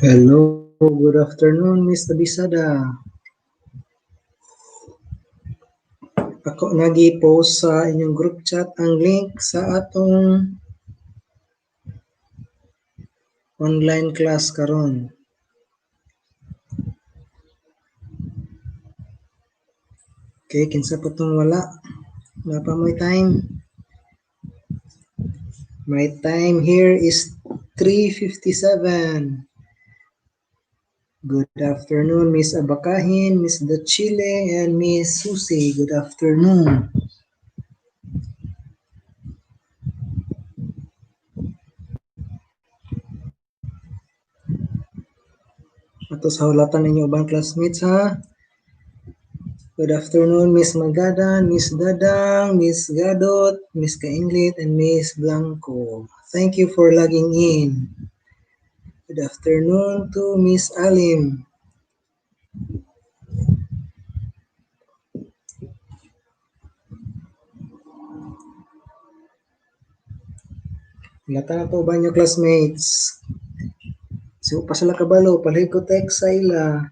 Hello, good afternoon, Miss Abisada. Ako nag-post sa inyong group chat ang link sa atong online class karon. Okay, kinsa pa tong wala? Wala pa may time. My time here is 3:57. Good afternoon, Miss Abakahin, Miss Dachile, and Miss Susie. Good afternoon. Ato sa hulatan ninyo ubang classmates ha. Good afternoon, Miss Magadan, Miss Dadang, Miss Gadot, Miss Kainglit, and Miss Blanco. Thank you for logging in. Good afternoon to Miss Alim. Lata na to ba niyo classmates? So, pasala kabalo, palay ko text sa ila.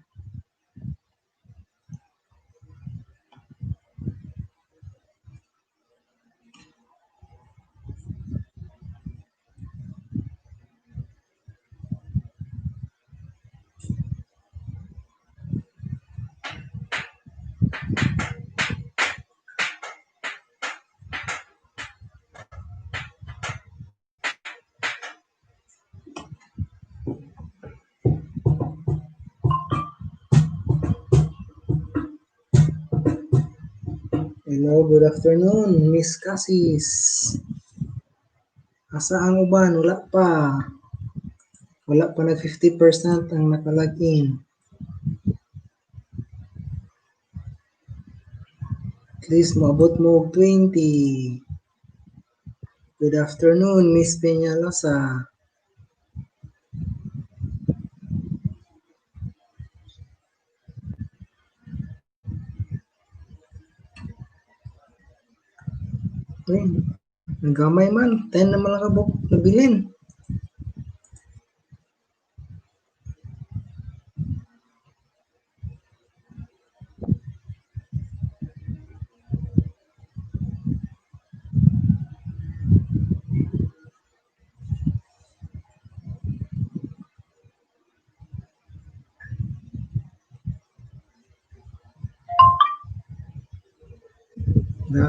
Hello, good afternoon, Miss Cassis. Asa ang uban? Wala pa. Wala pa na 50% ang nakalagin. At least maabot mo 20. Good afternoon, Miss Peñalosa. Ay, nagamay man. 10 naman lang kabuk nabilin.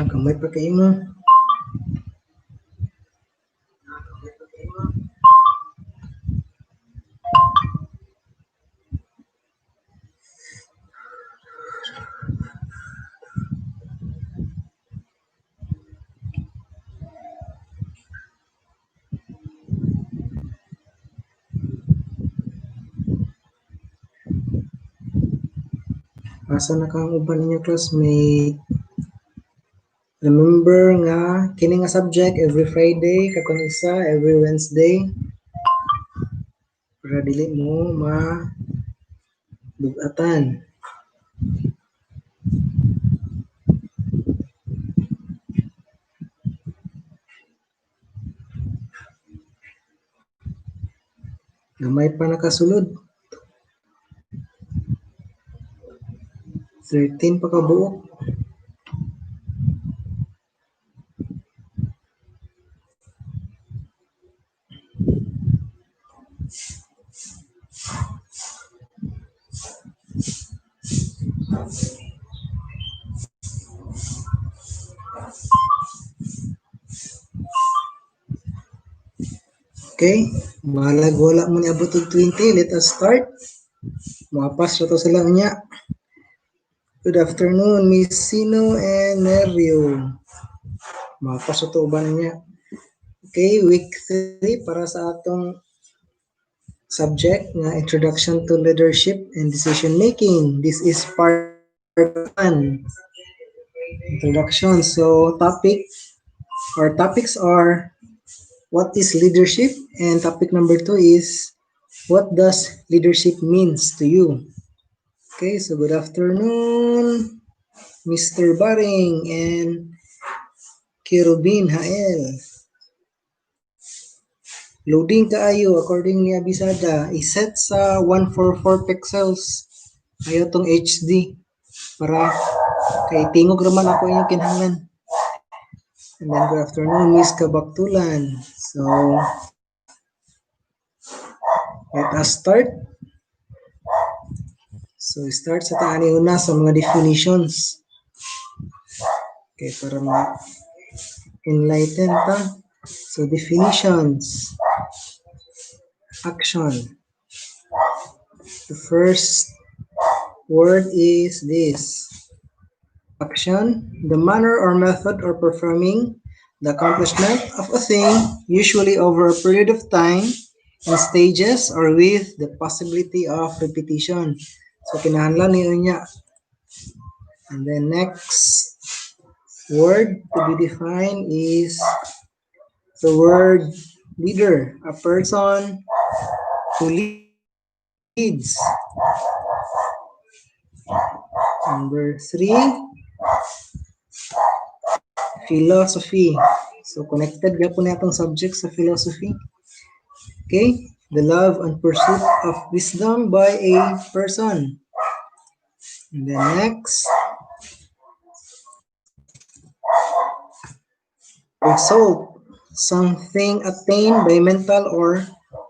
Kamay pa kayo mo. Asa na kang uban ninyo classmate? Remember nga, kini nga subject every Friday, katong isa, every Wednesday. Para dili mo bugatan. Gamay pa nakasulod. 13 pa ka buok. Okay, balag wala mo ni abot og 20. Let us start. Mapas ra to sila niya. Good afternoon, Miss Sino and Nerio. Mapas ra to uban niya. Okay, week 3 para sa atong subject na Introduction to Leadership and Decision Making. This is part 1. Introduction. So, topics are what is leadership? And topic number 2 is what does leadership means to you? Okay, so good afternoon, Mr. Baring and Kirubin Hael. Loading kaayo according ni Abisada. I-set sa 144 pixels. Ayaw tong HD. Para kay tingog raman ako inyong kinahanglan. And then good afternoon, Miss Kabaktulan. So, let us start. So, start sa taani una sa mga definitions. Okay, para ma-enlighten ta. So, definitions. Action. The first word is this. Action, the manner or method of performing the accomplishment of a thing, usually over a period of time, in stages or with the possibility of repetition. So, kinahanglan niyo niya. And then next word to be defined is the word leader, a person who leads. Number 3, philosophy. So, connected gapon natong subject sa philosophy. Okay? The love and pursuit of wisdom by a person. And then next, result. Something attained by mental or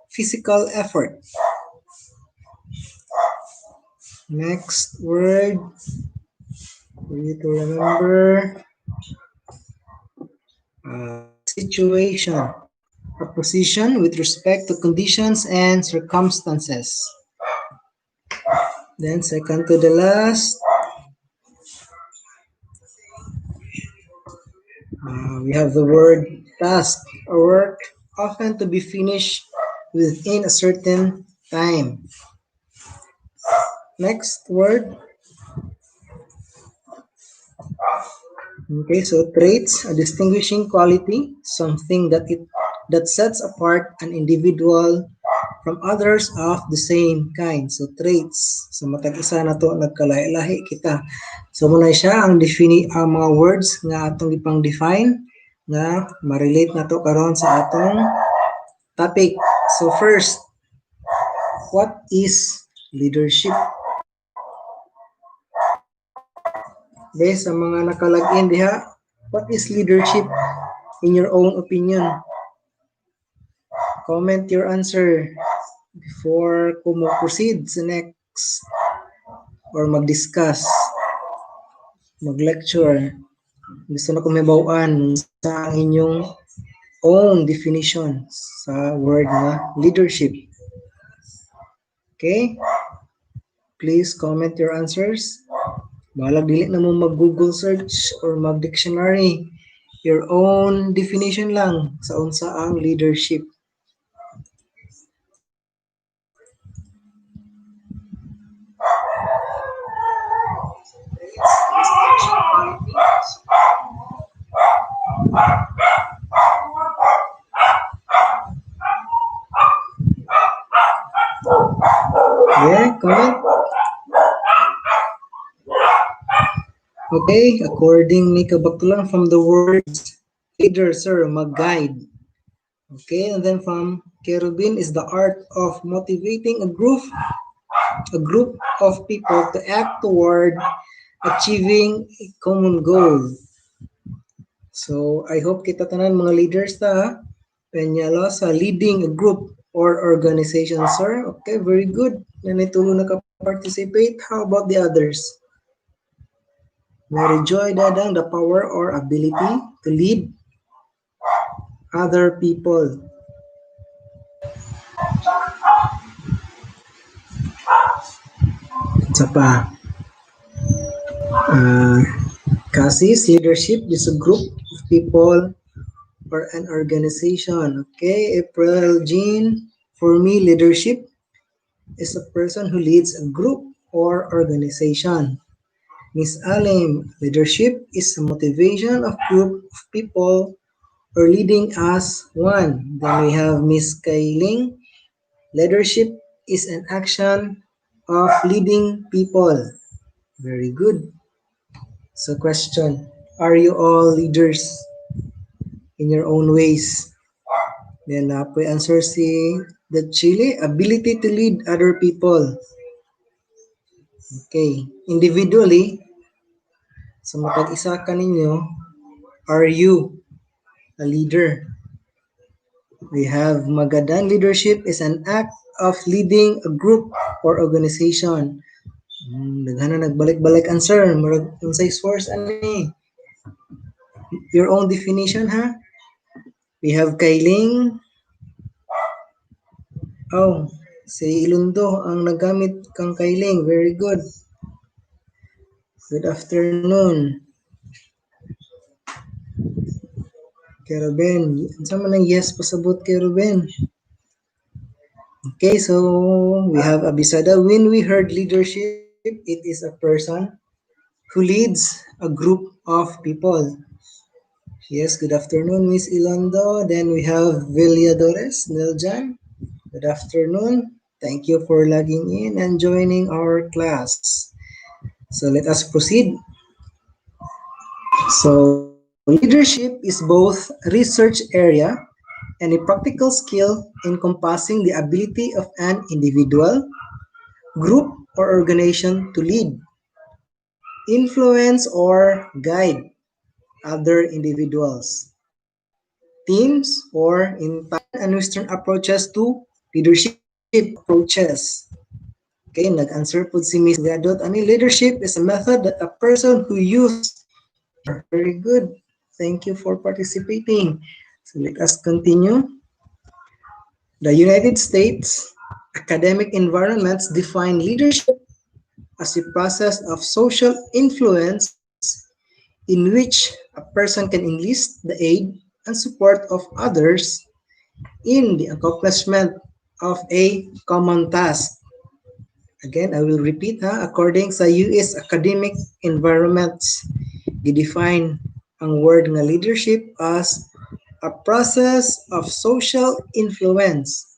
physical effort. Next word, for you to remember, situation. A position with respect to conditions and circumstances. Then second to the last, we have the word task, a work often to be finished within a certain time. Next word. Okay, so traits, a distinguishing quality, something that sets apart an individual from others of the same kind. So traits. So matag isa na to nagkalahi-lahi kita. So muna siya ang mga words nga atong ipang define nga ma-relate na to karon sa atong topic. So first, what is leadership? Okay, sa mga nakalagin diha, what is leadership in your own opinion? Comment your answer before ko proceed sa next or mag-discuss, mag-lecture. Gusto na ko mabawan sa inyong own definition sa word na leadership. Okay? Please comment your answers. Balag dili na mo mag-Google search or mag-dictionary. Your own definition lang sa unsa ang leadership. Yeah, comment. Okay, according ni Kabaktulan from the words leader, sir, mag-guide. Okay, and then from Kerubin is the art of motivating a group of people to act toward achieving a common goal. So, I hope kita tanan mga leaders ta, penyalo sa leading a group or organization, sir. Okay, very good. Nanitulo na ka-participate. How about the others? Mary Joy Dadang, the power or ability to lead other people. Isa pa. Cassie's leadership is a group of people or an organization. Okay, April Jean, for me, leadership is a person who leads a group or organization. Miss Alim, leadership is a motivation of group of people or leading as one. Then we have Miss Kailing, leadership is an action of leading people. Very good. So question, are you all leaders in your own ways? Then napoy answer si the Chile, ability to lead other people. Okay. Individually, sa mapag-isa ka ninyo, are you a leader? We have Magadan leadership is an act of leading a group or organization. Daghan na nagbalik-balik answer. Murag unsay source ani? Your own definition ha? We have Kailing. Oh, si Ilundo ang nagamit kang Kailing. Very good. Good afternoon. Kay Ruben. Saan man ang yes pasabot kay Ruben? Okay, so we have Abisada. When we heard leadership, it is a person who leads a group of people. Yes, good afternoon, Miss Ilondo. Then we have Villadores, Niljan. Good afternoon. Thank you for logging in and joining our class. So let us proceed. So leadership is both research area and a practical skill encompassing the ability of an individual, group, or organization to lead, influence, or guide other individuals, teams, or and Western approaches to leadership approaches. Okay, nag-answer po si Miss Gadot. Ani leadership is a method that a person who use very good. Thank you for participating. So let us continue. The United States academic environments define leadership as a process of social influence in which a person can enlist the aid and support of others in the accomplishment of a common task. Again, I will repeat according sa US academic environments, gidefine ang word nga leadership as a process of social influence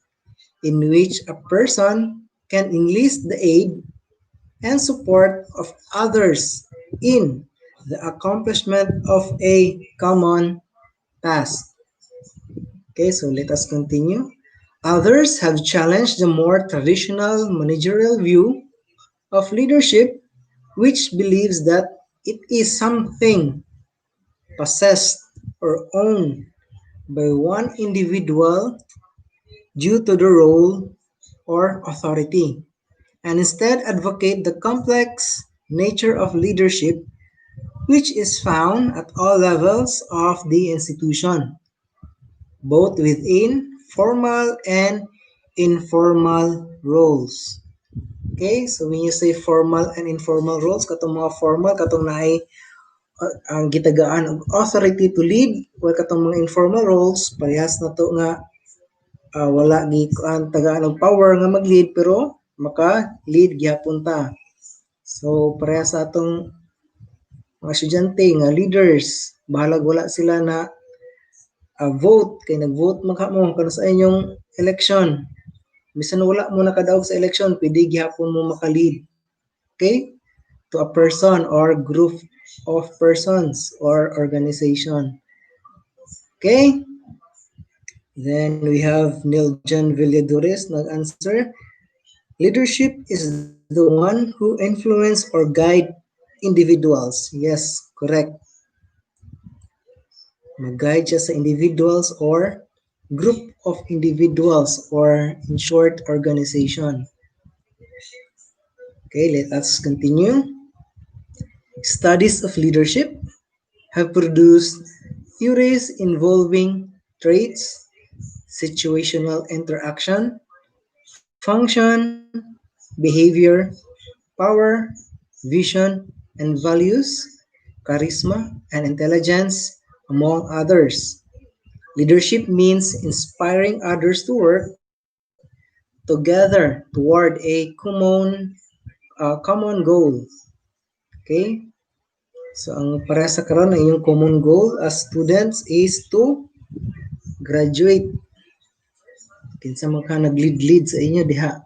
in which a person can enlist the aid and support of others in the accomplishment of a common task. Okay, so let us continue. Others have challenged the more traditional managerial view of leadership, which believes that it is something possessed or owned by one individual due to the role or authority, and instead advocate the complex nature of leadership, which is found at all levels of the institution, both within formal and informal roles. Okay, so when you say formal and informal roles, katong mga formal, katong naay ang gitagaan og authority to lead, or katong mga informal roles, parehas na to nga wala gi tagaan og power nga mag-lead pero maka-lead gyapon ta. So parehas sa atong mga estudyante nga leaders, bahalag wala sila na vote, kay nag-vote mo kano sa inyong election. Bisan wala mo nakadaog sa election, pwede gyapon mo maka-lead. Okay? To a person or group of persons or organization. Okay? Then we have Niljan Villadores nag-answer. Leadership is the one who influence or guide individuals. Yes, correct. Mag-guide siya sa individuals or group of individuals or in short, organization. Okay, let us continue. Studies of leadership have produced theories involving traits, situational interaction, function, behavior, power, vision, and values, charisma, and intelligence, among others. Leadership means inspiring others to work together toward a common goal. Okay? So ang para sa karon ang inyong common goal as students is to graduate. Kinsa man ka nag-lead sa inyo diha.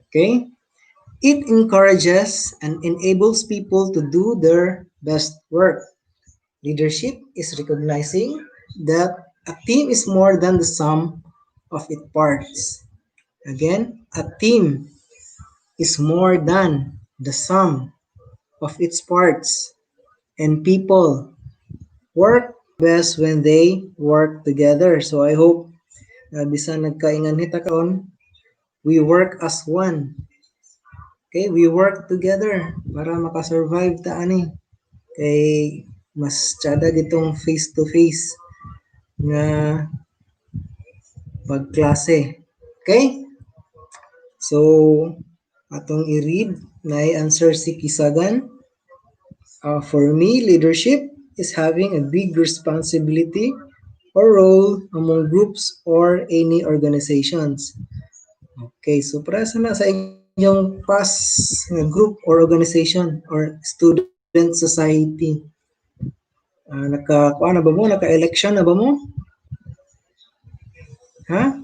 Okay? It encourages and enables people to do their best work. Leadership is recognizing that a team is more than the sum of its parts. Again, a team is more than the sum of its parts, and people work best when they work together. So I hope bisan nagkaingan hita karon, we work as one. Okay, we work together para makasurvive ta ani. Kay mas tiyadag itong face to face nga pagklase. Okay? So, atong i-read na answer si Kisagan. For me, leadership is having a big responsibility or role among groups or any organizations. Okay, so para sa na sa inyong past group or organization or student society, naka na ba mo? Naka-election na ba mo? Ha?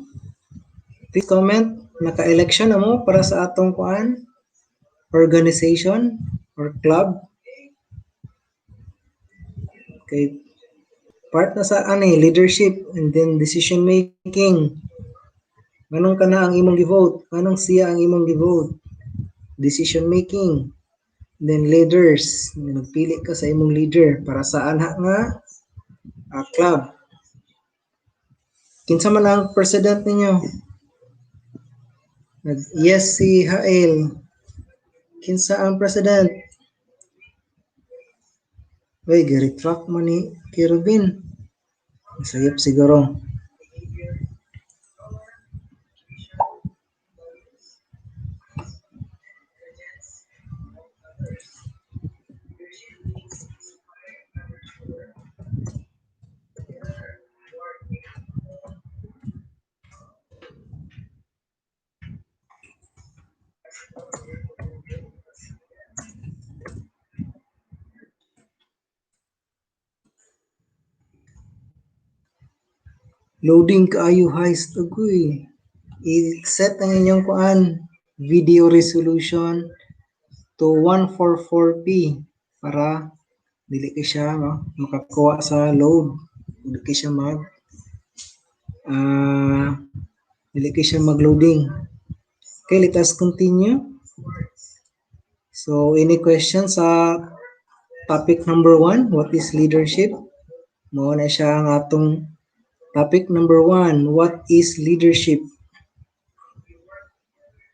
Please comment, naka-election na mo para sa atong kuan organization or club. Okay. Part na sa ani leadership and then decision making. Nganong kana ang imong gi-vote? Nganong siya ang imong gi-vote? Decision making. Then leaders, nagpili ka sa imong leader para sa anha nga club. Kinsa man ang president ninyo? Yes, si Hael. Kinsa ang president? Uy, gi-retract man ni Kirubin. Masayap siguro. Loading kaayo heist agoy. I-set ang inyong kuan video resolution to 144p para dili kay siya makakuha sa load. Dili kay siya dili kay siya mag-loading. Okay, let us continue. So, any questions sa topic number 1? What is leadership? Mao na siya ang atong topic number 1. What is leadership?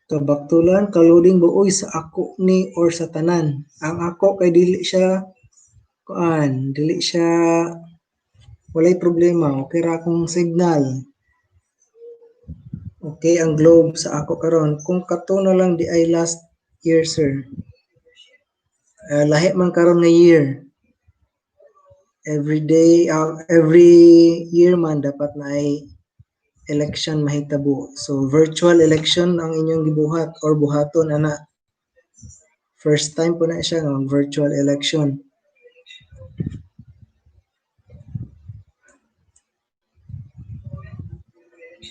Kabaktulan, kaluding buoy sa ako ni or sa tanan. Ang ako kay dili siya walay problema. Okay ra akong signal. Okay, ang globe sa ako karon. Kung kato na lang di ay last year, sir. Lahi man karon nga year. Every year man dapat na ay election mahitabo. So, virtual election ang inyong gibuhat or buhaton, ana. First time po na siya ng virtual election.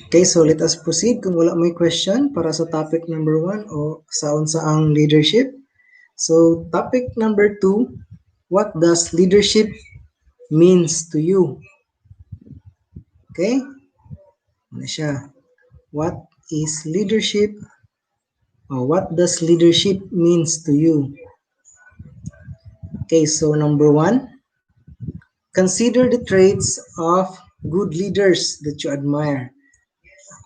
Okay, so let us proceed kung wala may question para sa topic number 1 o sa ang leadership. So, topic number 2, what does leadership means to you? Okay? Ano siya? What is leadership? Or what does leadership means to you? Okay, so number 1, consider the traits of good leaders that you admire.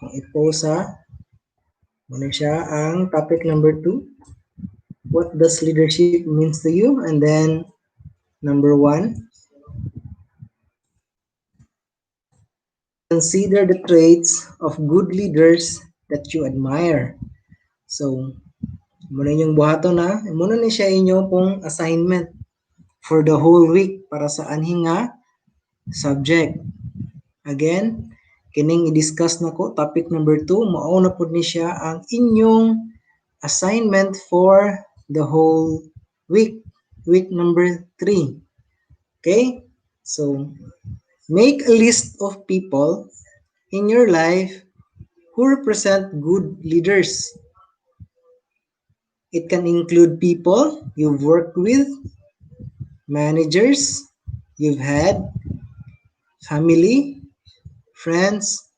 Kung i-post ano siya ang topic number 2, what does leadership means to you? And then number 1, consider the traits of good leaders that you admire. So, muna yung buhaton muna ni siya inyo pong assignment for the whole week para sa anhing subject. Again, kining i-discuss na ko, topic number 2, mauna po ni siya ang inyong assignment for the whole week, week number 3. Okay? So, make a list of people in your life who represent good leaders. It can include people you've worked with, managers you've had, family, friends,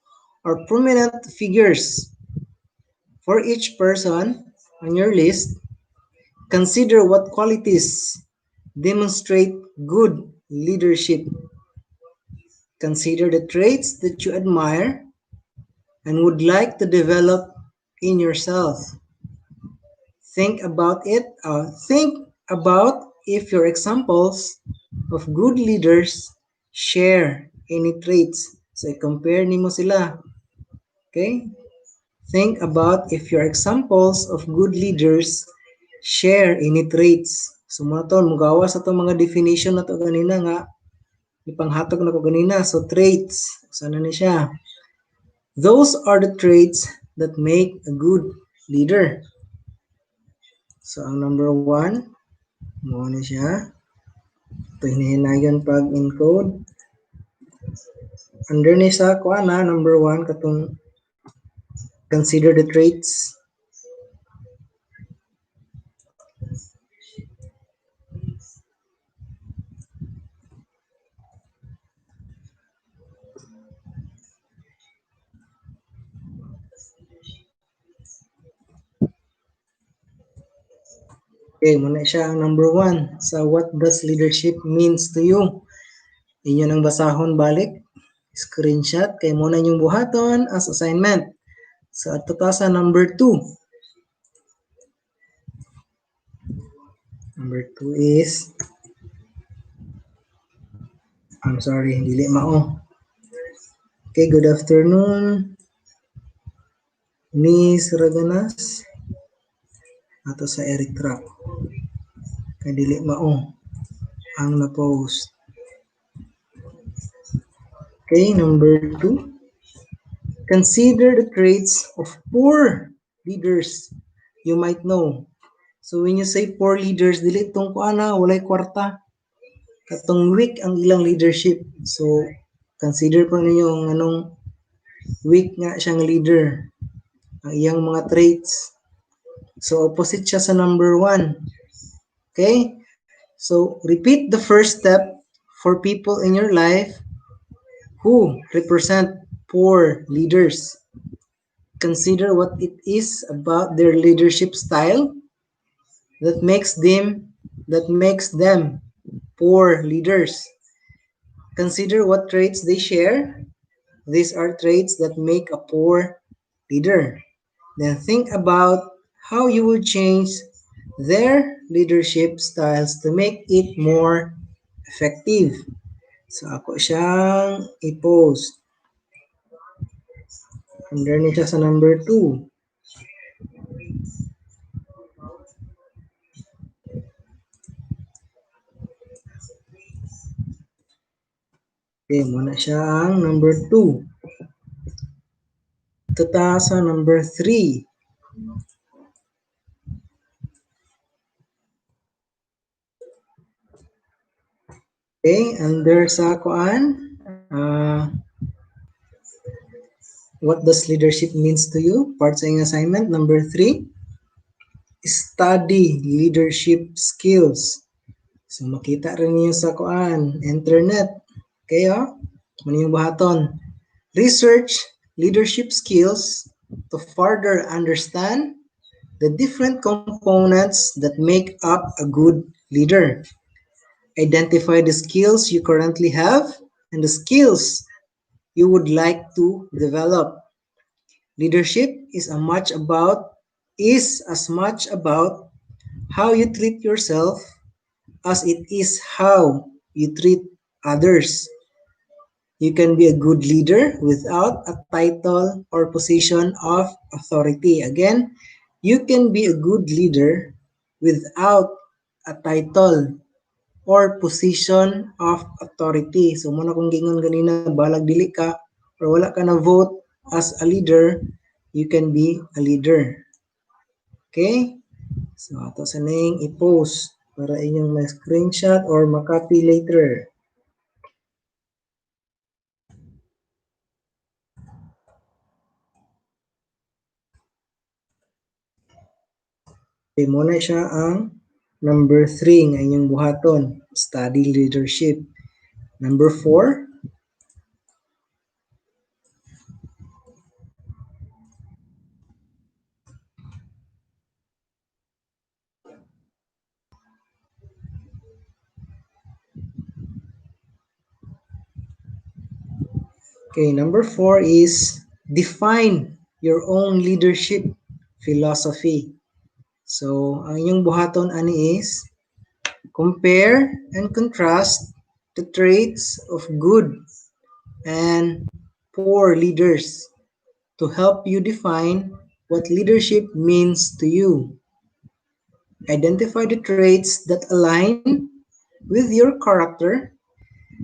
or prominent figures. For each person on your list, consider what qualities demonstrate good leadership. Consider the traits that you admire and would like to develop in yourself. Think about if your examples of good leaders share any traits. So, compare nimo sila. Okay? Think about if your examples of good leaders share any traits. So, mga to, mugawa sa to mga definition na to ganina nga, ipanghatag na ko ganina. So, traits. Sana na siya? Those are the traits that make a good leader. So, ang number 1, mo na siya. Ito hinahinayan pag encode. Underneath sa kuana, number 1, katong consider the traits. Okay, muna siya ang number 1. So, what does leadership means to you? Inyo nang basahon balik. Screenshot. Kay muna yung buhaton as assignment. So, ato ta sa number 2. Number 2 is, I'm sorry, dili mao. Okay, good afternoon, Miss Raganas. Ato sa Eric Trap. Kay dili mao ang na-post. Okay, number 2. Consider the traits of poor leaders you might know. So when you say poor leaders, dili tong kuana walay kwarta. Katong weak ang ilang leadership. So consider po ninyo ang anong weak nga siyang leader. Ang iyang mga traits. So opposite siya sa number 1. Okay? So repeat the first step for people in your life who represent poor leaders. Consider what it is about their leadership style that makes them poor leaders. Consider what traits they share. These are traits that make a poor leader. Then think about how you would change their leadership styles to make it more effective. So ako siyang i-post. Underneath siya sa number 2. Okay, muna siya ang number 2. Ito ta sa number 3. Okay, under sa kuan, what does leadership means to you? Part sa iyong assignment. Number 3, study leadership skills. So, makita rin niyo sa kuan, internet. Okay, Muna yung buhaton. Research leadership skills to further understand the different components that make up a good leader. Identify the skills you currently have and the skills you would like to develop. Leadership is as much about how you treat yourself as it is how you treat others. You can be a good leader without a title or position of authority. Again, you can be a good leader without a title or position of authority. So, muna kong gingon ganina, balag dili ka or wala ka na vote as a leader, you can be a leader. Okay? So, ato sa ning i-post para inyong ma-screenshot or ma-copy later. Okay, muna siya ang number 3 nga inyong buhaton, study leadership. Number 4, Okay, number 4 is define your own leadership philosophy. So, ang inyong buhaton ani is compare and contrast the traits of good and poor leaders to help you define what leadership means to you. Identify the traits that align with your character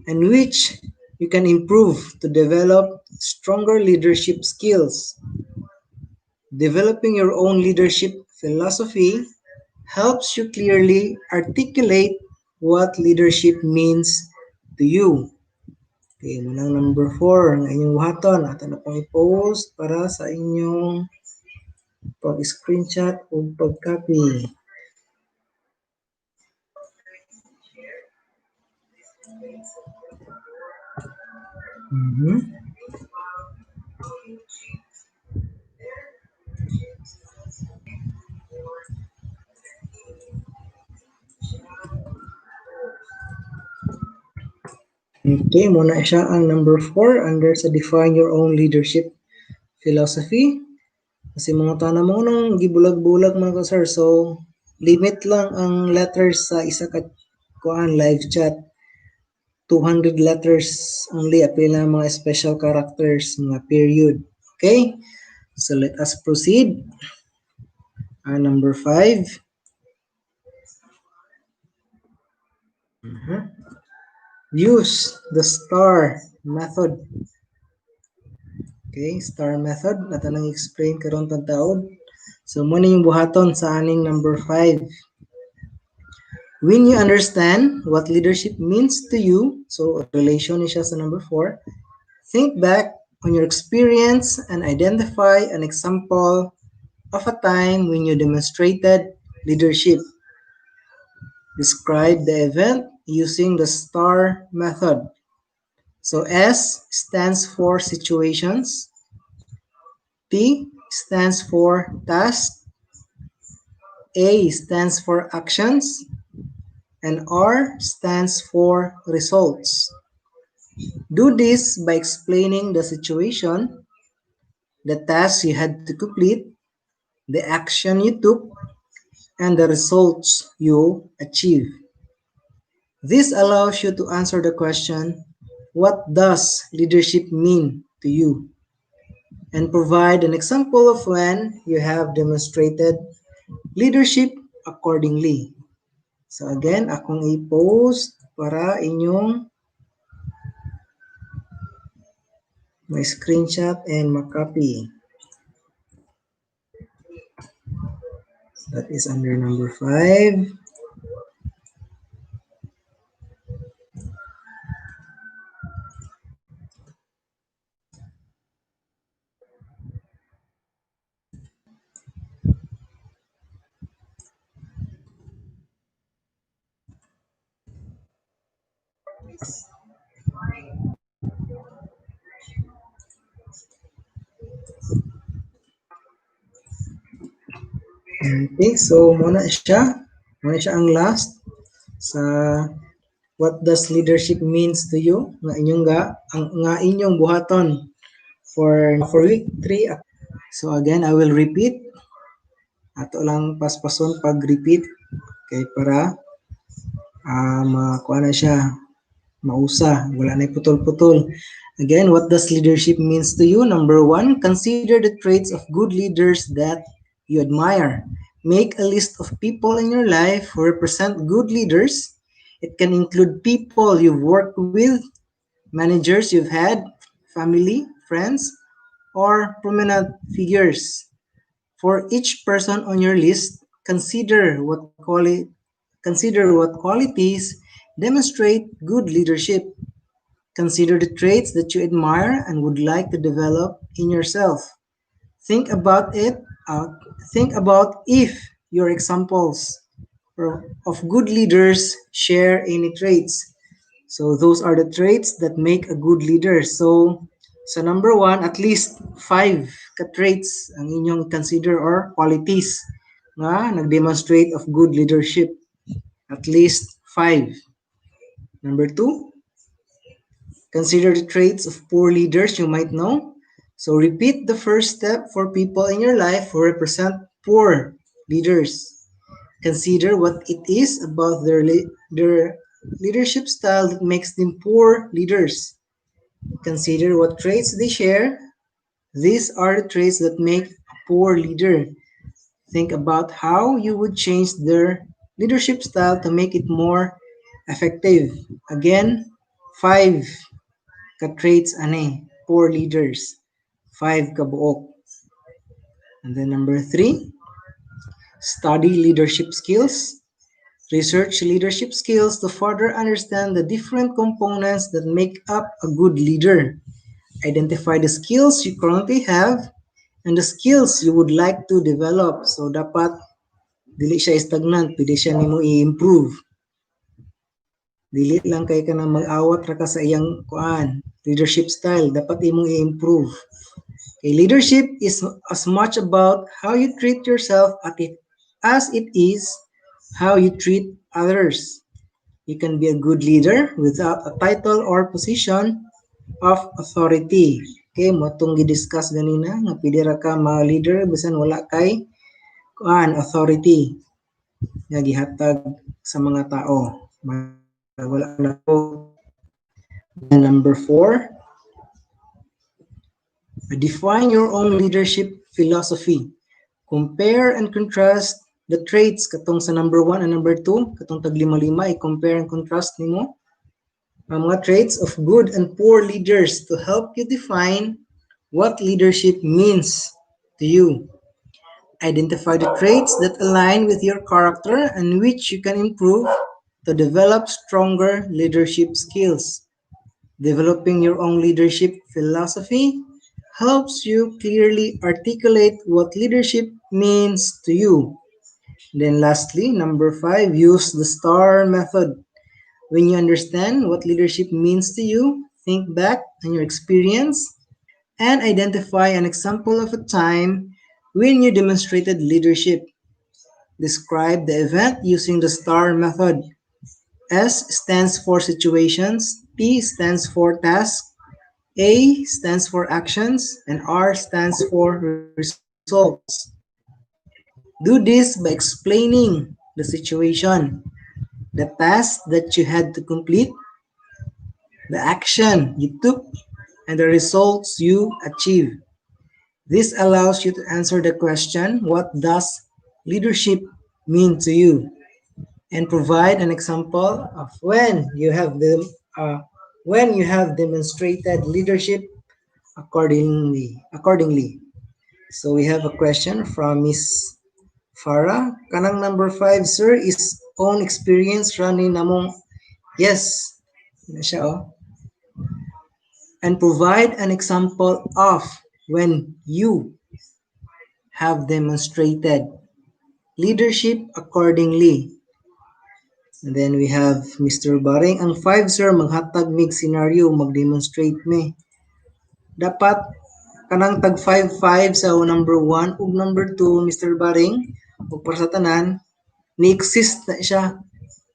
and which you can improve to develop stronger leadership skills. Developing your own leadership philosophy helps you clearly articulate what leadership means to you. Okay, munang number 4 ang inyong buhaton. Ato na pang i-post para sa inyong pag-screenshot o pag-copy. Mhm. Okay, muna siya ang number 4 under sa define your own leadership philosophy. Kasi mga tanong mo nung gibulag-bulag mga ka sir. So, limit lang ang letters sa isa ka kuan live chat. 200 letters only. Apil na mga special characters, mga period. Okay? So, let us proceed. Number 5. Use the star method. Okay, star method. Nata nang explain karon tagtaod. So, muna yung buhaton sa aning number 5. When you understand what leadership means to you, so relation is siya sa number 4, think back on your experience and identify an example of a time when you demonstrated leadership. Describe the event using the STAR method. So S stands for situations, T stands for task, A stands for actions, and R stands for results. Do this by explaining the situation, the task you had to complete, the action you took, and the results you achieve. This allows you to answer the question, what does leadership mean to you? And provide an example of when you have demonstrated leadership accordingly. So again, akong i-post para inyong may screenshot and makopy. That is under number 5. Okay, so muna siya. Muna siya ang last sa what does leadership means to you nga inyong nga inyong buhaton for week 3. So again, I will repeat. Ato lang paspason pag-repeat kay para makuha na siya mausa, wala na putol-putol. Again, what does leadership means to you? Number 1, consider the traits of good leaders that you admire. Make a list of people in your life who represent good leaders. It can include people you've worked with, managers you've had, family, friends, or prominent figures. For each person on your list, consider what qualities demonstrate good leadership. Consider the traits that you admire and would like to develop in yourself. Think about it. Think about if your examples of good leaders share any traits. So those are the traits that make a good leader. So sa number 1, at least 5 ka-traits ang inyong consider or qualities nga nag-demonstrate of good leadership. At least 5. Number 2, Consider the traits of poor leaders you might know. So repeat the first step for people in your life who represent poor leaders. Consider what it is about their leadership style that makes them poor leaders. Consider what traits they share. These are the traits that make a poor leader. Think about how you would change their leadership style to make it more effective. Again, 5 ka traits ane, poor leaders. 5 kabuok. And then number 3, study leadership skills. Research leadership skills to further understand the different components that make up a good leader. Identify the skills you currently have and the skills you would like to develop. So dapat dili siya stagnant, pwede siya nimo i-improve. Dili lang kay ka na mag-awat ra ka sa iyang leadership style, dapat imong i-improve. Okay, leadership is as much about how you treat yourself as it is how you treat others. You can be a good leader without a title or position of authority. Okay, mo itong gi-discuss ganina nga pwede ra ka ma-leader bisan wala kay authority nga gihatag sa mga tao. Wala na po. And number 4, define your own leadership philosophy. Compare and contrast the traits katong sa number 1 and number 2, katong tag 5-5, i-compare and contrast nimo ang mga traits of good and poor leaders to help you define what leadership means to you. Identify the traits that align with your character and which you can improve to develop stronger leadership skills. Developing your own leadership philosophy helps you clearly articulate what leadership means to you. Then lastly, number 5, use the STAR method. When you understand what leadership means to you, think back on your experience and identify an example of a time when you demonstrated leadership. Describe the event using the STAR method. S stands for situations, T stands for task, A stands for actions, and R stands for results. Do this by explaining the situation, the task that you had to complete, the action you took, and the results you achieved. This allows you to answer the question, what does leadership mean to you? And provide an example of when you have demonstrated leadership accordingly. So we have a question from Miss Farah. Kanang number 5, sir, is own experience running namong yes. Ano siya, oh. And provide an example of when you have demonstrated leadership accordingly. And then we have Mr. Baring. Ang 5, sir, maghatag mig scenario, mag-demonstrate me. Dapat kanang tag 5-5 sa number 1 ug number 2, Mr. Baring, ug para sa tanan, ni-exist na siya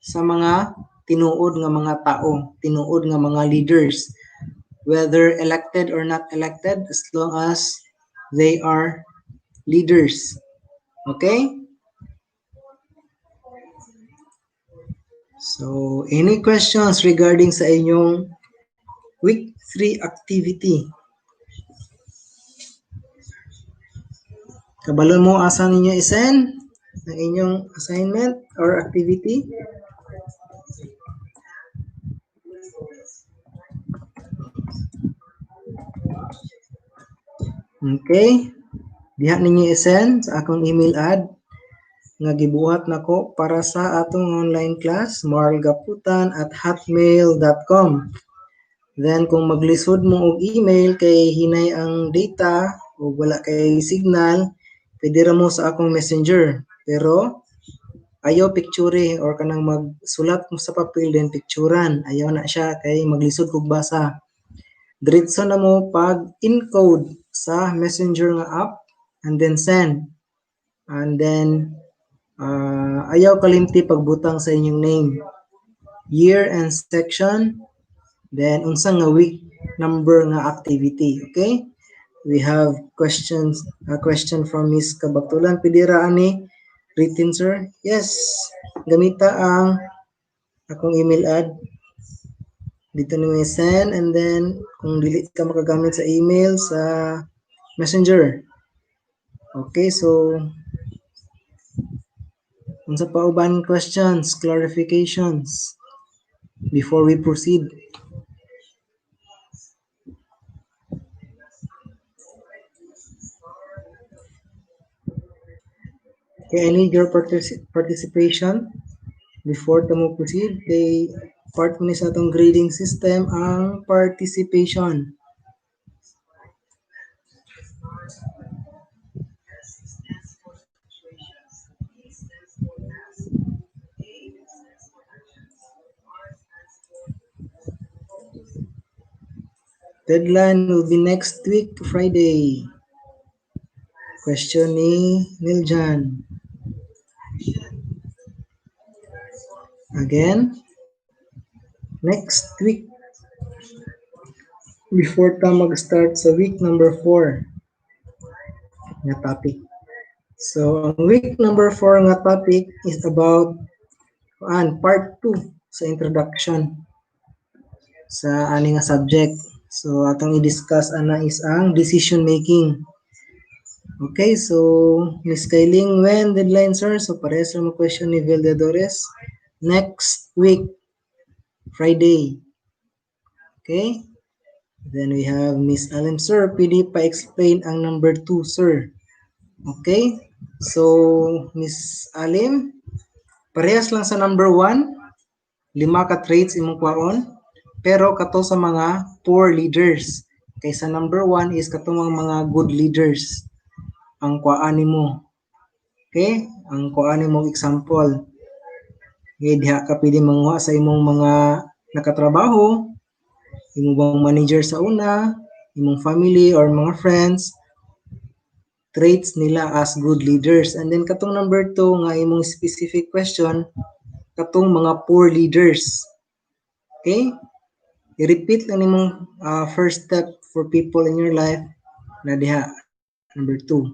sa mga tinuod nga mga tao, tinuod nga mga leaders, whether elected or not elected, as long as they are leaders. Okay? So, any questions regarding sa inyong week 3 activity? Kabalo mo asa ninyo i-send ang inyong assignment or activity? Okay? Diha ninyo i-send sa akong email ad nga gibuhat nako para sa atong online class, marlgaputan@hotmail.com. Then kung maglisod mo og email kay hinay ang data o wala kay signal, pwede ra mo sa akong messenger. Pero ayaw picture or kanang magsulat mo sa papel then picturean. Ayaw na siya kay maglisod kog basa. Diretso na mo pag encode sa messenger nga app and then send. And then ayaw kalimti pagbutang sa inyong name, year and section, Then unsa nga week number nga activity, okay? We have questions, a question from Miss Kabaktulan. Pwede ra ani written, sir? Yes. Gamita ang akong email ad. Dito ni may send, and then kung dili ka makagamit sa email, sa messenger. Okay, so unsa pa uban questions, clarifications before we proceed? Okay, I need your participation before mo proceed. Kay part mo ni sa atong grading system ang participation. Deadline will be next week, Friday. Question ni Niljan. Again, next week, before ta mag-start sa week number 4 nga topic. So, ang week number 4 nga topic is about part 2 sa introduction sa ani nga subject. So, atong i-discuss ana is ang decision making. Okay, so Miss Kayling, when deadline, sir? So, parehas mo question ni Valdedores. Next week, Friday. Okay? Then we have Miss Alim, sir. Pwede pa explain ang number 2, sir. Okay? So, Miss Alim, parehas lang sa number 1. 5 ka traits imong kwaon. Pero kato sa mga poor leaders. Kaysa number 1 is katong mga good leaders. Ang kwaan nimo. Okay? Ang kwaan nimo example. Okay, diha ka pwede manguha sa imong mga nakatrabaho, imong bang manager sa una, imong family or mga friends, traits nila as good leaders. And then katong number 2 nga imong specific question, katong mga poor leaders. Okay? I-repeat lang nimong first step for people in your life na diha, number 2.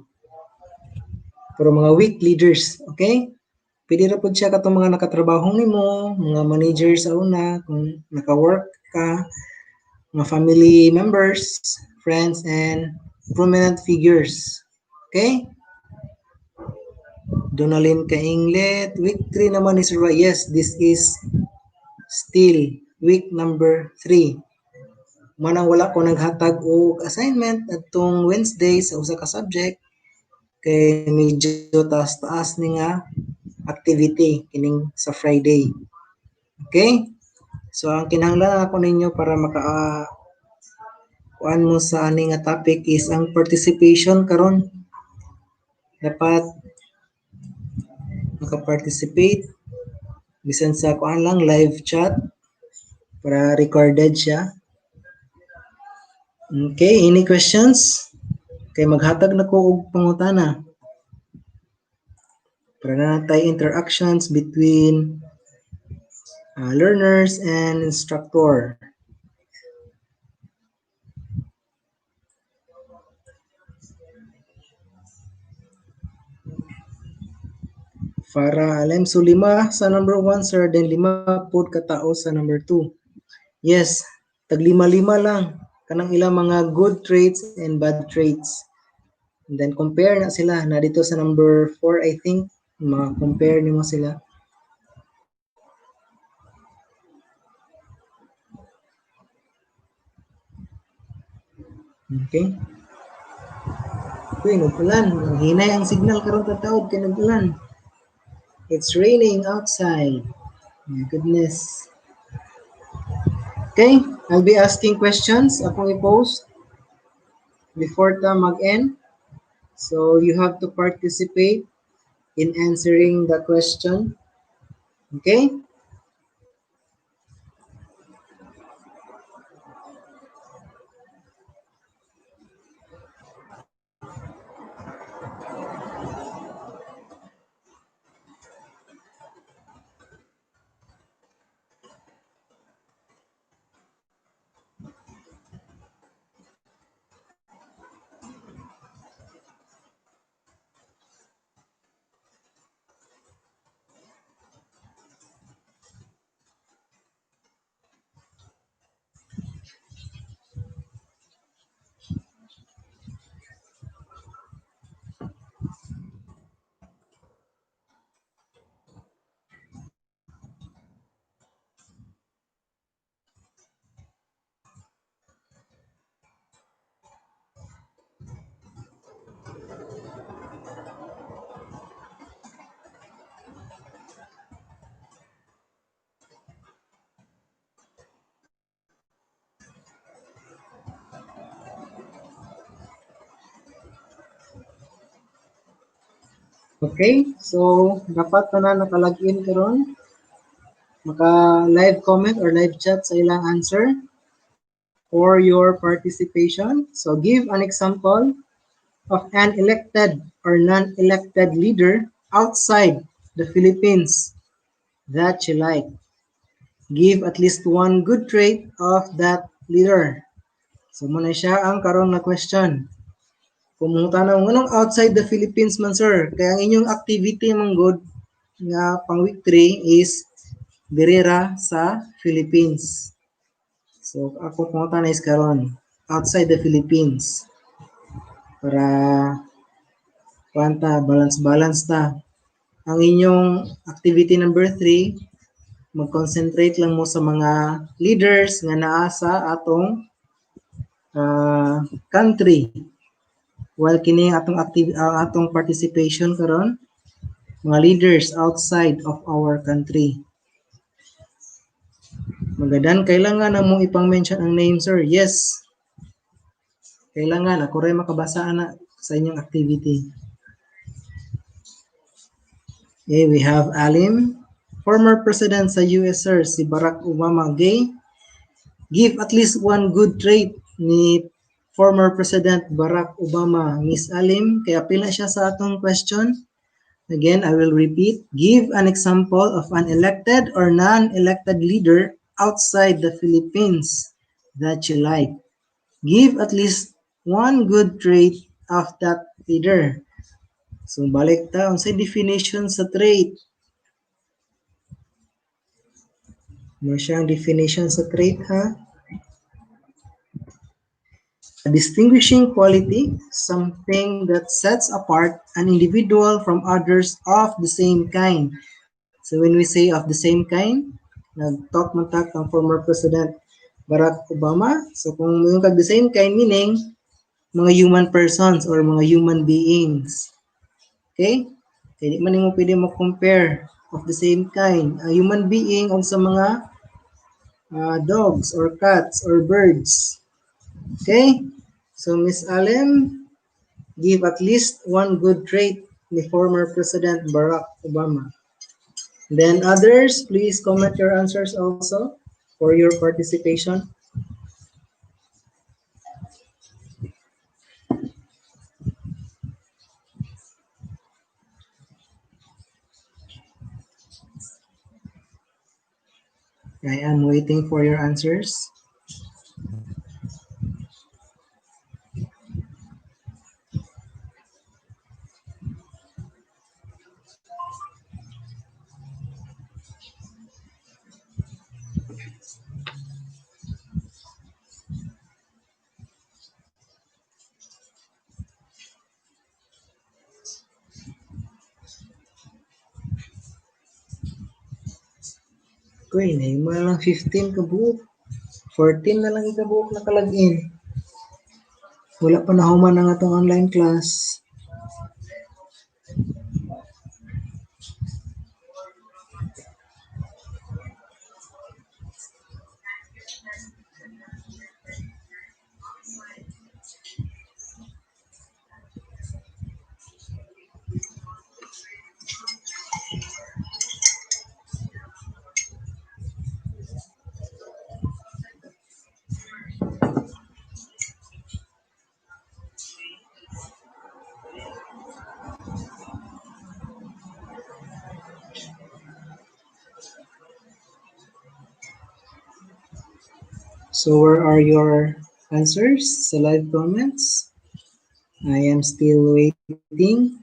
Pero mga weak leaders, okay? Pwede ra pud siya katong mga nakatrabaho nimo, mga manager sa una, kung naka-work ka, mga family members, friends, and prominent figures. Okay? Donalyn Kainglet, week 3 naman is right. Yes, this is still week number 3. Manang wala ko naghatag og assignment atong Wednesday sa usa ka subject kay medyo taas-taas ni nga activity kining sa Friday. Okay? So ang kinahanglan ako ninyo para kuan mo sa ani nga topic is ang participation karon. Dapat maka-participate bisan sa kuan lang live chat para recorded siya. Okay, any questions? Kay maghatag na ko og pangutana. Para na natay interactions between learners and instructor. Para alam, so 5 sa number 1, sir, then 5 pod katao sa number 2. Yes, tag 5-5 lang. Kanang ilang mga good traits and bad traits. And then compare na sila na dito sa number 4, I think, ma-compare nimo sila. Okay? Uy, nag-ulan. Hinay ang signal karon tataod kay nag-ulan. It's raining outside. My goodness. Okay, I'll be asking questions akong i-post before ta mag-end. So you have to participate in answering the question. Okay? Okay, so dapat na nakalagin karon, maka live comment or live chat sa ilang answer for your participation. So give an example of an elected or non-elected leader outside the Philippines that you like. Give at least one good trait of that leader. So muna siya ang karon na question. Pumunta na nganong outside the Philippines man sir. Kaya ang inyong activity man good nga pang week 3 is direra sa Philippines. So ako pumunta na is karon outside the Philippines para kwanta balance ta. Ang inyong activity number 3 mag-concentrate lang mo sa mga leaders nga naa sa atong country. While kini atong participation karon mga leaders outside of our country. Magadan kailangan na mo ipang-mention ang name sir. Yes. Kailangan ako rin makabasa na sa inyong activity. Okay, we have Alim, former president sa US sir, si Barack Obama. Okay? Give at least one good trait ni former President Barack Obama. Miss Alim, kaya pila siya sa atong question. Again, I will repeat. Give an example of an elected or non-elected leader outside the Philippines that you like. Give at least one good trait of that leader. So, balik ta. Sa definition sa trait. Ano siyang definition sa trait, ha? A distinguishing quality, something that sets apart an individual from others of the same kind. So when we say of the same kind, nag-talk man ta kang former President Barack Obama. So kung yung kag the same kind, meaning mga human persons or mga human beings. Okay? Kaya di man mo pwede mo-compare of the same kind. A human being o sa mga dogs or cats or birds. Okay? So Miss Allen, give at least one good trait ni former President Barack Obama. Then others, please comment your answers also for your participation. I am waiting for your answers. Kuy, mo na lang 15 ka buok. 14 na lang ikabuok na kalagin. Wala pa na human ang atong online class. So where are your answers sa live comments? I am still waiting.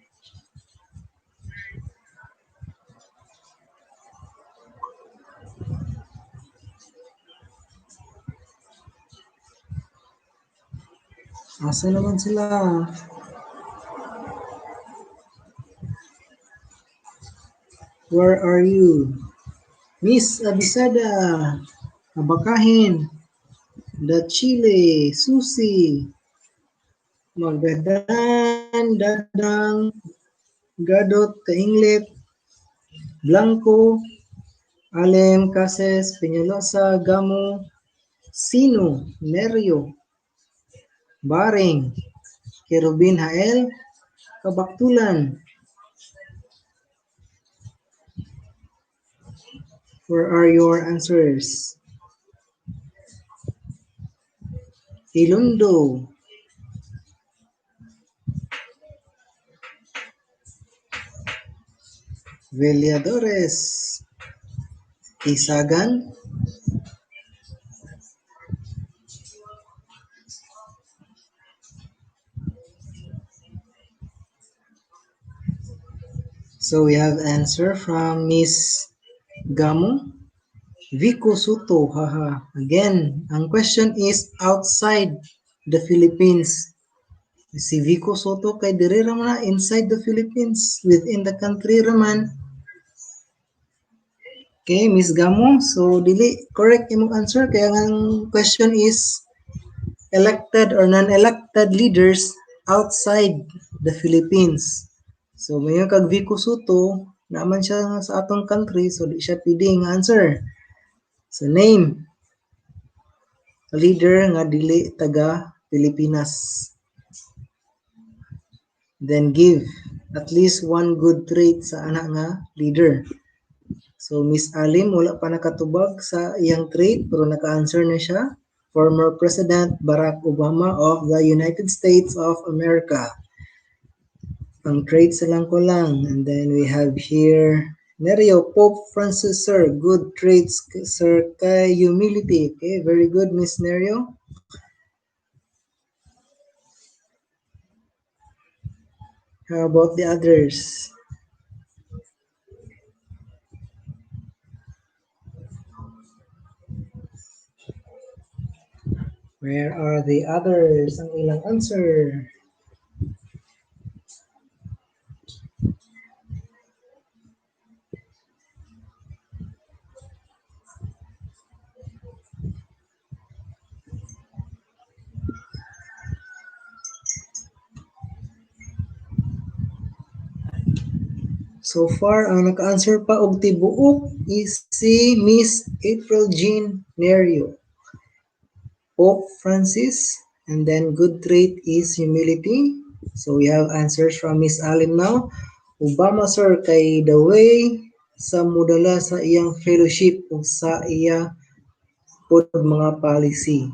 Asa naman sila? Where are you? Miss Abisada, Abakahin, The Chile, Susi, Magadan, Dadang, Gadot, Kainglet, Blanco, Alem, Cases, Peñalosa, Gamo, Sino, Nerio, Baring, Kerubin Hael, Kabaktulan, Where are your answers? Ilundo, Veliadores, Isagan, so we have answer from Miss Gamo. Vico Soto, haha. Again, ang question is outside the Philippines. Si Vico Soto kay diri ra man inside the Philippines, within the country ra man. Okay, Miss Gamo, so dili correct imong answer kaya ang question is elected or non-elected leaders outside the Philippines. So mayon kag Vico Soto, naman siya sa atong country, so di siya pwede nga answer. So name leader nga dili taga Pilipinas. Then give at least one good trait sa ana nga leader. So Miss Alim wala pa nakatubag sa iyang trait pero naka-answer na siya. Former President Barack Obama of the United States of America. Ang traits lang ko lang. And then we have here Nerio, Pope Francis, sir. Good traits, sir, kay humility. Okay, very good, Miss Nerio. How about the others? Where are the others? Ang ilang answer. So far, ang naka-answer pa og tibuok is si Miss April Jean Nerio. Pope Francis, and then good trait is humility. So we have answers from Miss Alim now. Obama sir kay the way sa mudala sa iyang fellowship o sa iya pod mga policy.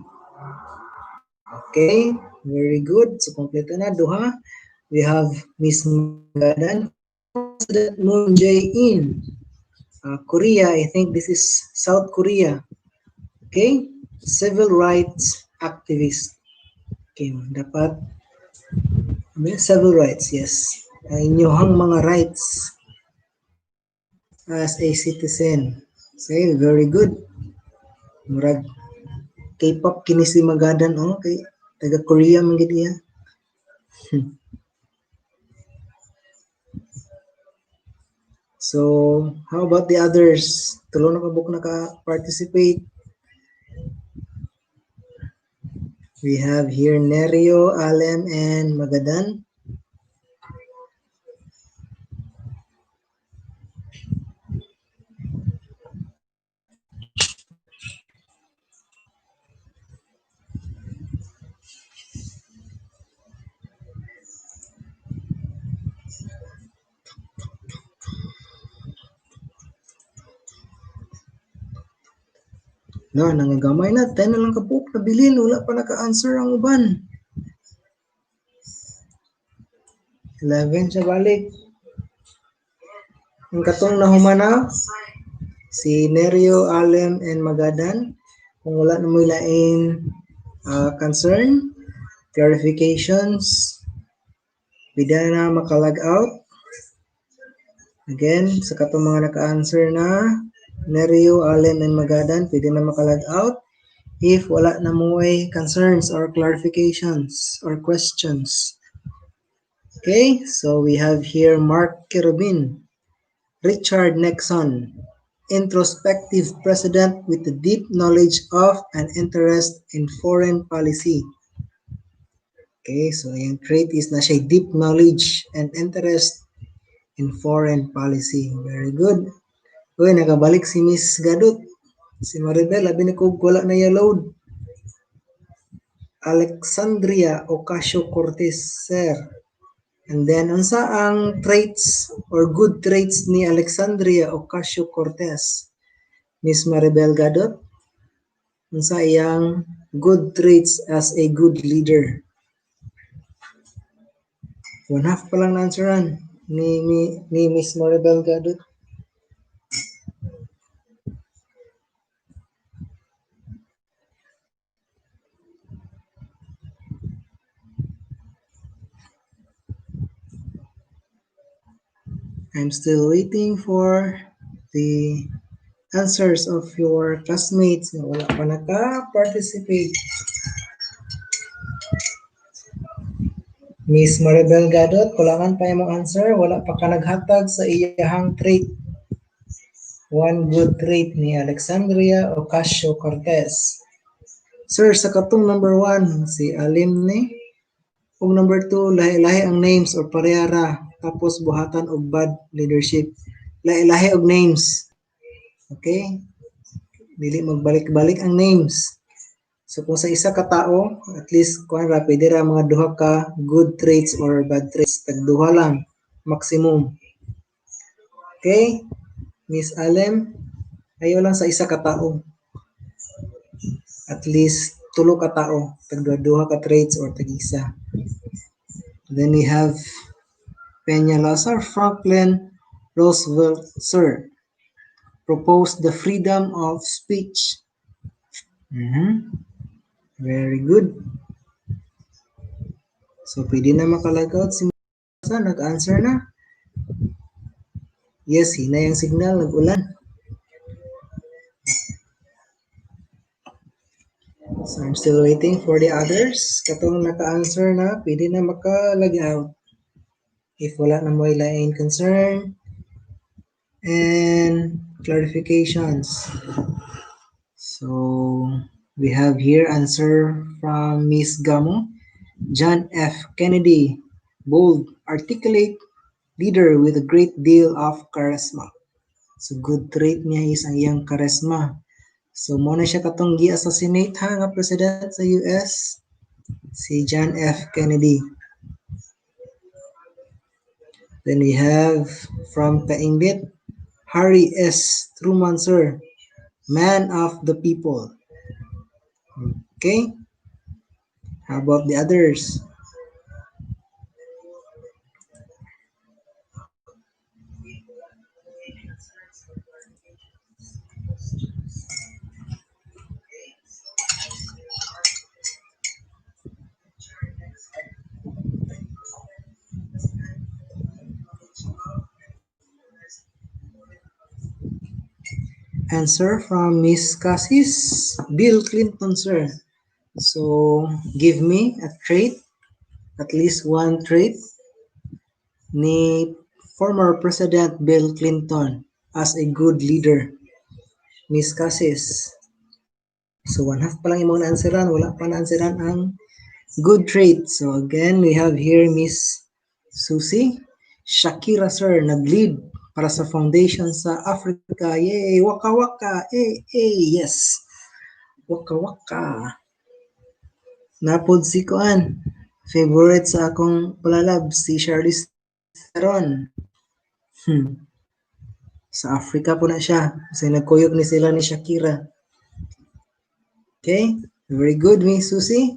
Okay, very good. So kompleto na duha. We have Miss Magadan, President Moon Jae-in, Korea. I think this is South Korea. Okay, civil rights activist. Okay, dapat civil rights, yes. Inyong mga rights as a citizen. Okay, very good. Murag K-pop kini si Magadan kay taga Korea man gid iya. So, how about the others? Tulo na kabuk naka-participate. We have here Nerio, Alem, and Magadan. No, nangagamay na. 10 na lang kabuk nabilin. Wala pa naka-answer ang uban. 11 siya balik. Ang katong nahumana, si Nerio, Alem, and Magadan. Kung wala na mo ilain concern, clarifications, pwede na makalag out. Again, sa katong mga naka-answer na, Nerio, Alem, and Magadan, pwede na makalag out. If wala na mo ay concerns or clarifications or questions. Okay, so we have here Mark Kerubin, Richard Nixon, introspective president with a deep knowledge of and interest in foreign policy. Okay, so yung trait is na siya deep knowledge and interest in foreign policy. Very good. Uy, nakabalik si Miss Gadot. Si Maribel, labi na ko wala na yung load. Alexandria Ocasio-Cortez, sir. And then, unsa ang traits or good traits ni Alexandria Ocasio-Cortez? Miss Maribel Gadot, unsa iyang good traits as a good leader? One half pa lang na-answeran ni Miss Maribel Gadot. I'm still waiting for the answers of your classmates na wala pa naka-participate. Miss Maribel Gadot, kulangan pa imong answer. Wala pa ka naghatag sa iyahang trait. One good trait ni Alexandria Ocasio-Cortez. Sir, sa katong number 1, si Alim ni. Ug number 2, lahi-lahi ang names or parehara. Tapos buhatan og bad leadership. Lahi-lahi og names. Okay? Dili magbalik-balik ang names. So kung sa isa ka tao, at least kuan ra pwede ra mga duha ka good traits or bad traits, tagduha lang maximum. Okay? Miss Alem, ayaw lang sa isa ka tao. At least tulo ka tao, tagduha ka traits or tag-isa. Then we have Peñalosa Franklin Roosevelt, sir, proposed the freedom of speech. Very good. So, pwede na makalagaut si Masa. Nag-answer na. Yes, hinay ang signal. Nag-ulan. So, I'm still waiting for the others. Katong naka-answer na, pwede na makalagaut. If wala na mo ilain concern and clarifications. So, we have here answer from Miss Gamo. John F. Kennedy, bold, articulate, leader with a great deal of charisma. So good trait niya is ang iyang charisma. So mo na siya katong gi-assassinate ha nga president sa US, si John F. Kennedy. Then we have from Kaingbit, Harry S. Truman, sir, man of the people. Okay? How about the others? Answer from Miss Cassis, Bill Clinton, sir. So, give me a trait, at least one trait, ni former President Bill Clinton as a good leader. Miss Cassis. So, one half pa lang imong na-answeran. Wala pa na-answeran ang good trait. So, again, we have here Miss Susie. Shakira, sir, nag-lead para sa foundation sa Africa. Yay! Waka waka! Yes! Waka waka! Napod si Kuan. Favorite sa akong palalab, si Charlize Theron. Sa Africa po na siya. Kasi nagkuyog ni sila ni Shakira. Okay? Very good, Miss Susie.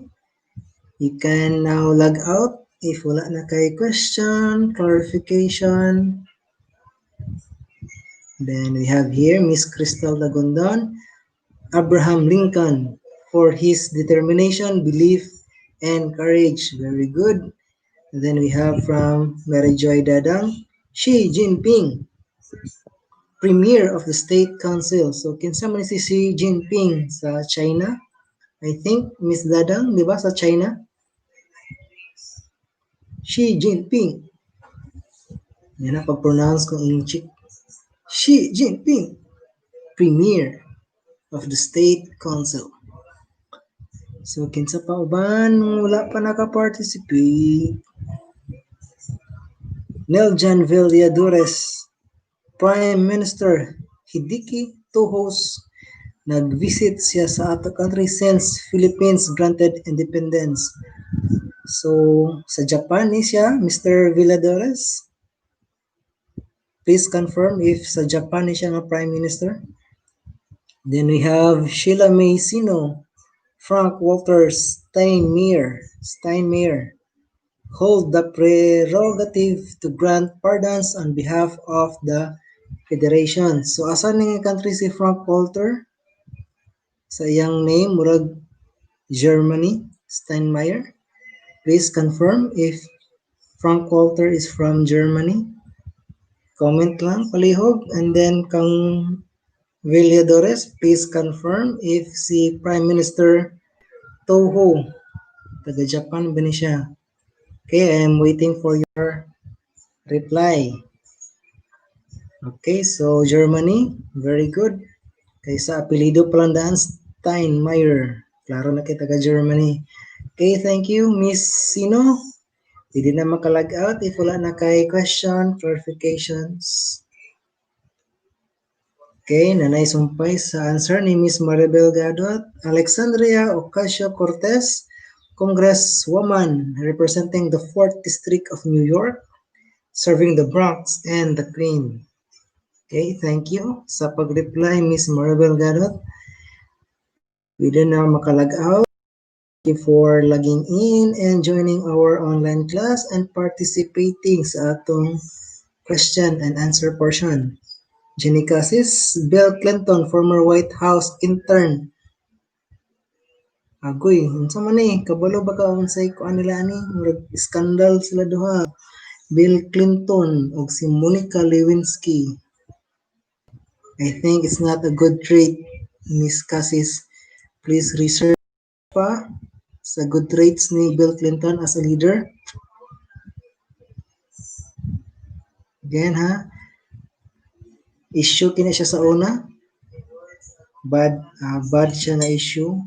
You can now log out if wala na kay question, clarification. Then we have here Miss Crystal Lagondon, Abraham Lincoln, for his determination, belief, and courage. Very good. And then we have from Mary Joy Dadang, Xi Jinping, Premier of the State Council. So, kinsa man si Xi Jinping sa China? I think, Miss Dadang, di ba, sa China? Xi Jinping. Yan na pag-pronounce kong English. Xi Jinping, Premier of the State Council. So, kinsa pa uban wala pa naka-participate? Neljan Villadores, Prime Minister Hideki Tohos, nag-visit siya sa ato country since Philippines granted independence. So, sa Japan ni siya, Mr. Villadores. Please confirm if sa Japan ni siya nga Prime Minister. Then we have Sheila May Sino, Frank Walter Steinmeier hold the prerogative to grant pardons on behalf of the Federation. So, asan nga country si Frank Walter? Sa iyang name, murag Germany, Steinmeier. Please confirm if Frank Walter is from Germany. Comment lang, palihog. And then, kang Villadores, please confirm if si Prime Minister Toho, taga-Japan ba ni siya? Okay, I am waiting for your reply. Okay, so Germany, very good. Kaysa apelido pa lang daan, Steinmeier. Klaro na kita taga-Germany. Okay, thank you, Miss Sino. Hindi na makalag out if wala na kay question, clarifications. Okay, nanay sumpay sa answer ni Miss Maribel Gadot. Alexandria Ocasio-Cortez, Congresswoman representing the 4th District of New York, serving the Bronx and the Queen. Okay, thank you sa pag-reply, Miss Maribel Gadot. We did na makalag out. Thank you for logging in and joining our online class and participating sa atong question and answer portion. Jenny Cassis, Bill Clinton, former White House intern. Agoy, unsa man ni? Kabalo ba ka unsay kuan nila ani? Murag skandal sila duha. Bill Clinton ug si Monica Lewinsky. I think it's not a good trait, Miss Cassis. Please research pa sa good traits ni Bill Clinton as a leader. Again ha, issue kini siya sa una. Bad siya na issue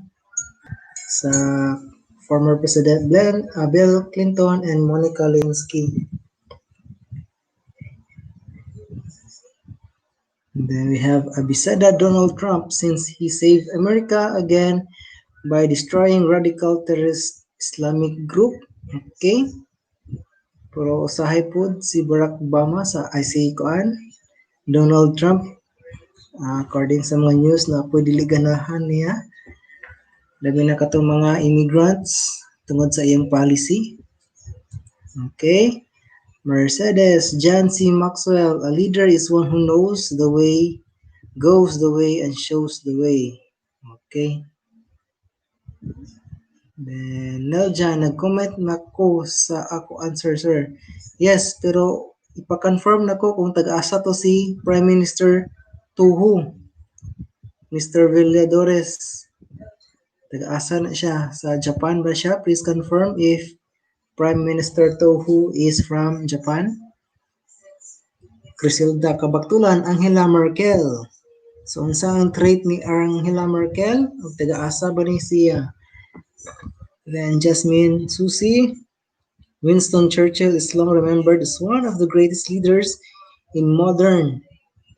sa former President Bill Clinton and Monica Lewinsky. And then we have Abisada Donald Trump since he saved America again by destroying radical terrorist Islamic group. Okay. Pero usahay pod si Barack Obama sa IC kuan Donald Trump according sa mga news na pwede ganahan niya labi na katong mga immigrants tungod sa iyang policy. Okay. Mercedes John C. Maxwell, a leader is one who knows the way, goes the way, and shows the way. Okay. Then, Nelja, nag-comment na ko sa ako answer, sir. Yes, pero ipa-confirm na ko kung taga-asa to si Prime Minister Tuhu. Mr. Villadores. Taga-asa na siya. Sa Japan ba siya? Please confirm if Prime Minister Tohu is from Japan. Crisilda Kabaktulan, Angela Merkel. So, unsa ang trait ni Angela Merkel? O taga-asa ba ni siya? Then Jasmine Susi, Winston Churchill is long remembered as one of the greatest leaders in modern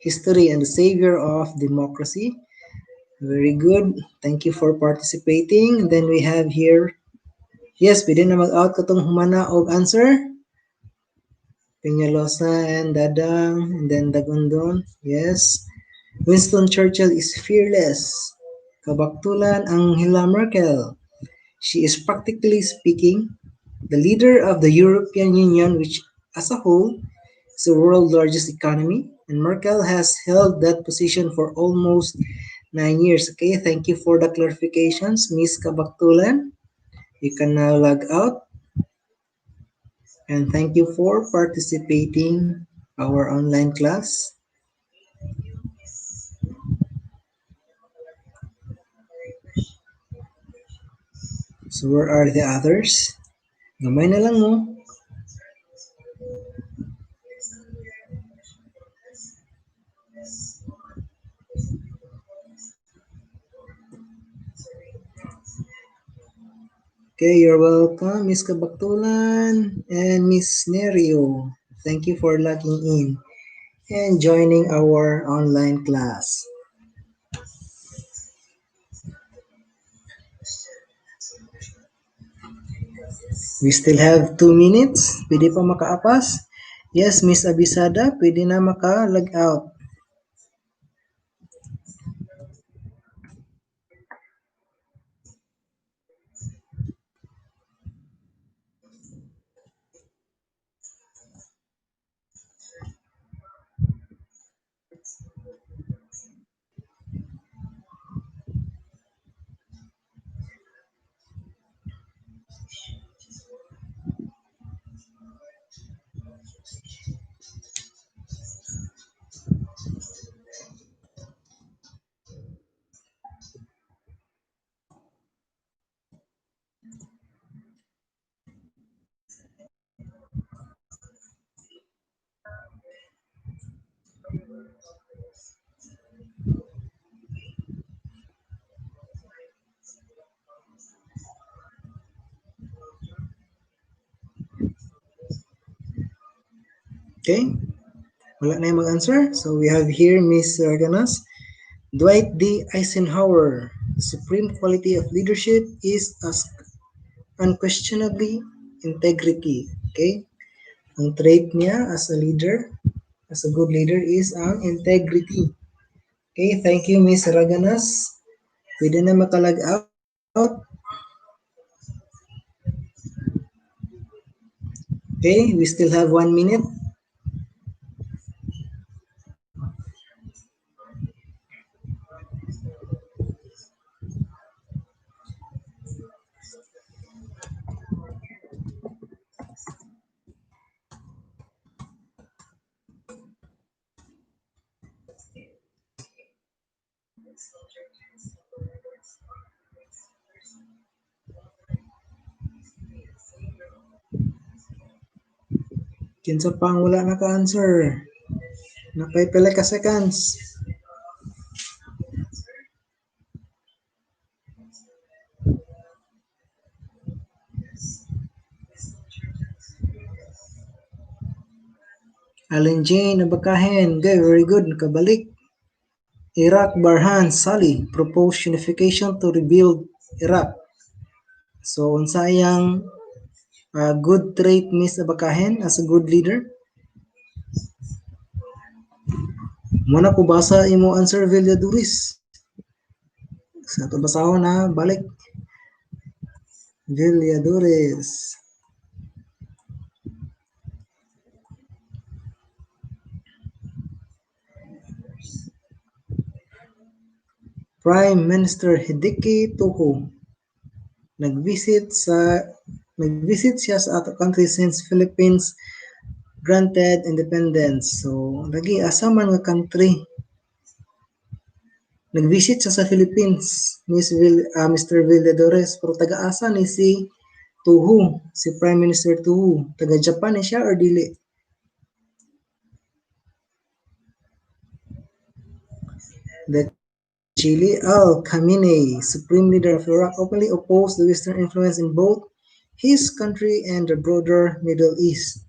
history and the savior of democracy. Very good. Thank you for participating. And then we have here, yes, pwede na mag-out katong humana og answer. Peñalosa and Dadang, and then Dagundon. Yes. Winston Churchill is fearless. Kabaktulan Angela Merkel. She is practically speaking the leader of the European Union, which as a whole is the world's largest economy, and Merkel has held that position for almost 9 years. Okay, thank you for the clarifications, Ms. Kabaktulan. You can now log out. And thank you for participating our online class. So where are the others? Gamay na lang mo. Okay, you're welcome, Miss Kabaktulan and Miss Nerio. Thank you for logging in and joining our online class. We still have 2 minutes. Pwede pa makaapas? Yes, Miss Abisada, pwede na maka-log out. Okay? Wala na yung mag-answer. So we have here Miss Arganas. Dwight D. Eisenhower. The supreme quality of leadership is as unquestionably integrity. Okay? Ang trait niya as a leader, as a good leader, is ang integrity. Okay, thank you, Miss Raganas. Pwede na makalag out. Okay, we still have 1 minute. Kinsa pang wala naka-answer. Napay pala ka seconds. Allen Jane, nabakahin. Okay, very good. Nakabalik. Iraq Barhan Salih proposed unification to rebuild Iraq. So, unsayang good trait Miss Abakahen as a good leader? Muna ko basa imo answer Villaduris. Sa ito basahon na, balik. Villadores. Prime Minister Hideki Toho nag-visit siya sa ato country since Philippines granted independence. So, lagi asa man nga country. Nag-visit siya sa Philippines, Mr. Villadores, pero taga-asa ni si Toho, si Prime Minister Toho. Taga-Japan ni siya or dili? The Chile al-Khamenei, supreme leader of Iraq, openly opposed the Western influence in both his country and the broader Middle East.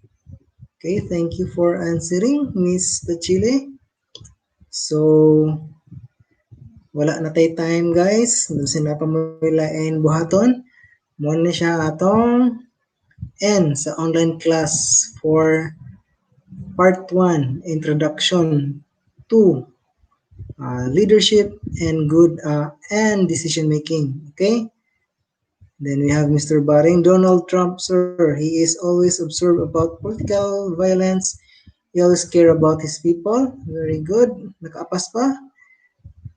Okay, thank you for answering, Miss The Chile. So, wala na tay time guys. Doon na pa mo lain buhaton. Mo na siya atong end sa online class for part 1, Introduction to Leadership and Good and Decision Making. Okay? Then we have Mr. Baring. Donald Trump, sir, he is always observed about political violence. He always care about his people. Very good. Nakaapas pa.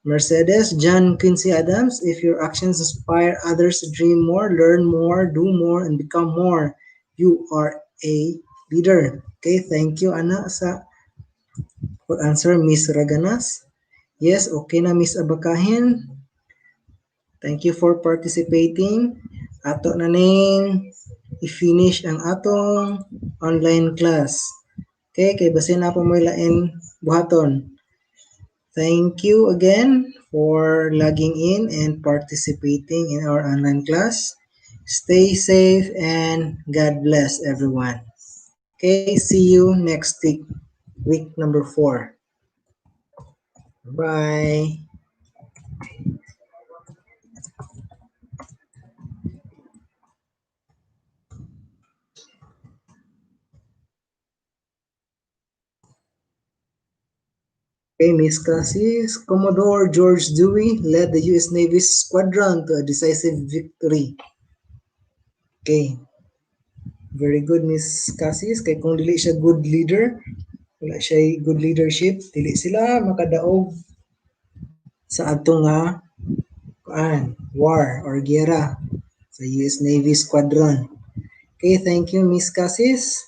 Mercedes, John Quincy Adams, if your actions inspire others to dream more, learn more, do more, and become more, you are a leader. Okay, thank you, Ana, sa for answer, Miss Raganas. Yes, okay na, Miss Abakahin. Thank you for participating. Ato na ning i-finish ang atong online class. Okay, kay basin na po mo lain buhaton. Thank you again for logging in and participating in our online class. Stay safe and God bless everyone. Okay, see you next week number 4. Bye. Okay, Miss Cassis, Commodore George Dewey led the U.S. Navy's squadron to a decisive victory. Okay. Very good, Miss Cassis. Kay kung dili siya good leader, wala siya good leadership, dili sila makadaog sa atong nga war or gera sa US Navy Squadron. Okay, thank you, Miss Cassis.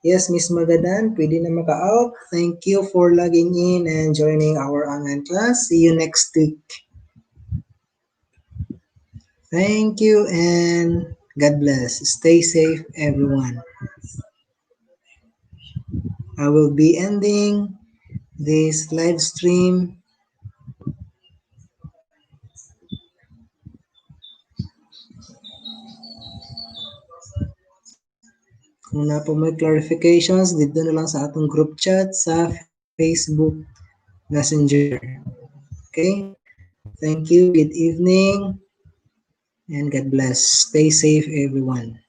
Yes, Miss Magadan, pwede na maka-out. Thank you for logging in and joining our online class. See you next week. Thank you and God bless. Stay safe, everyone. I will be ending this live stream Kung na po may clarifications, dito na lang sa atong group chat sa Facebook Messenger. Okay? Thank you. Good evening. And God bless. Stay safe, everyone.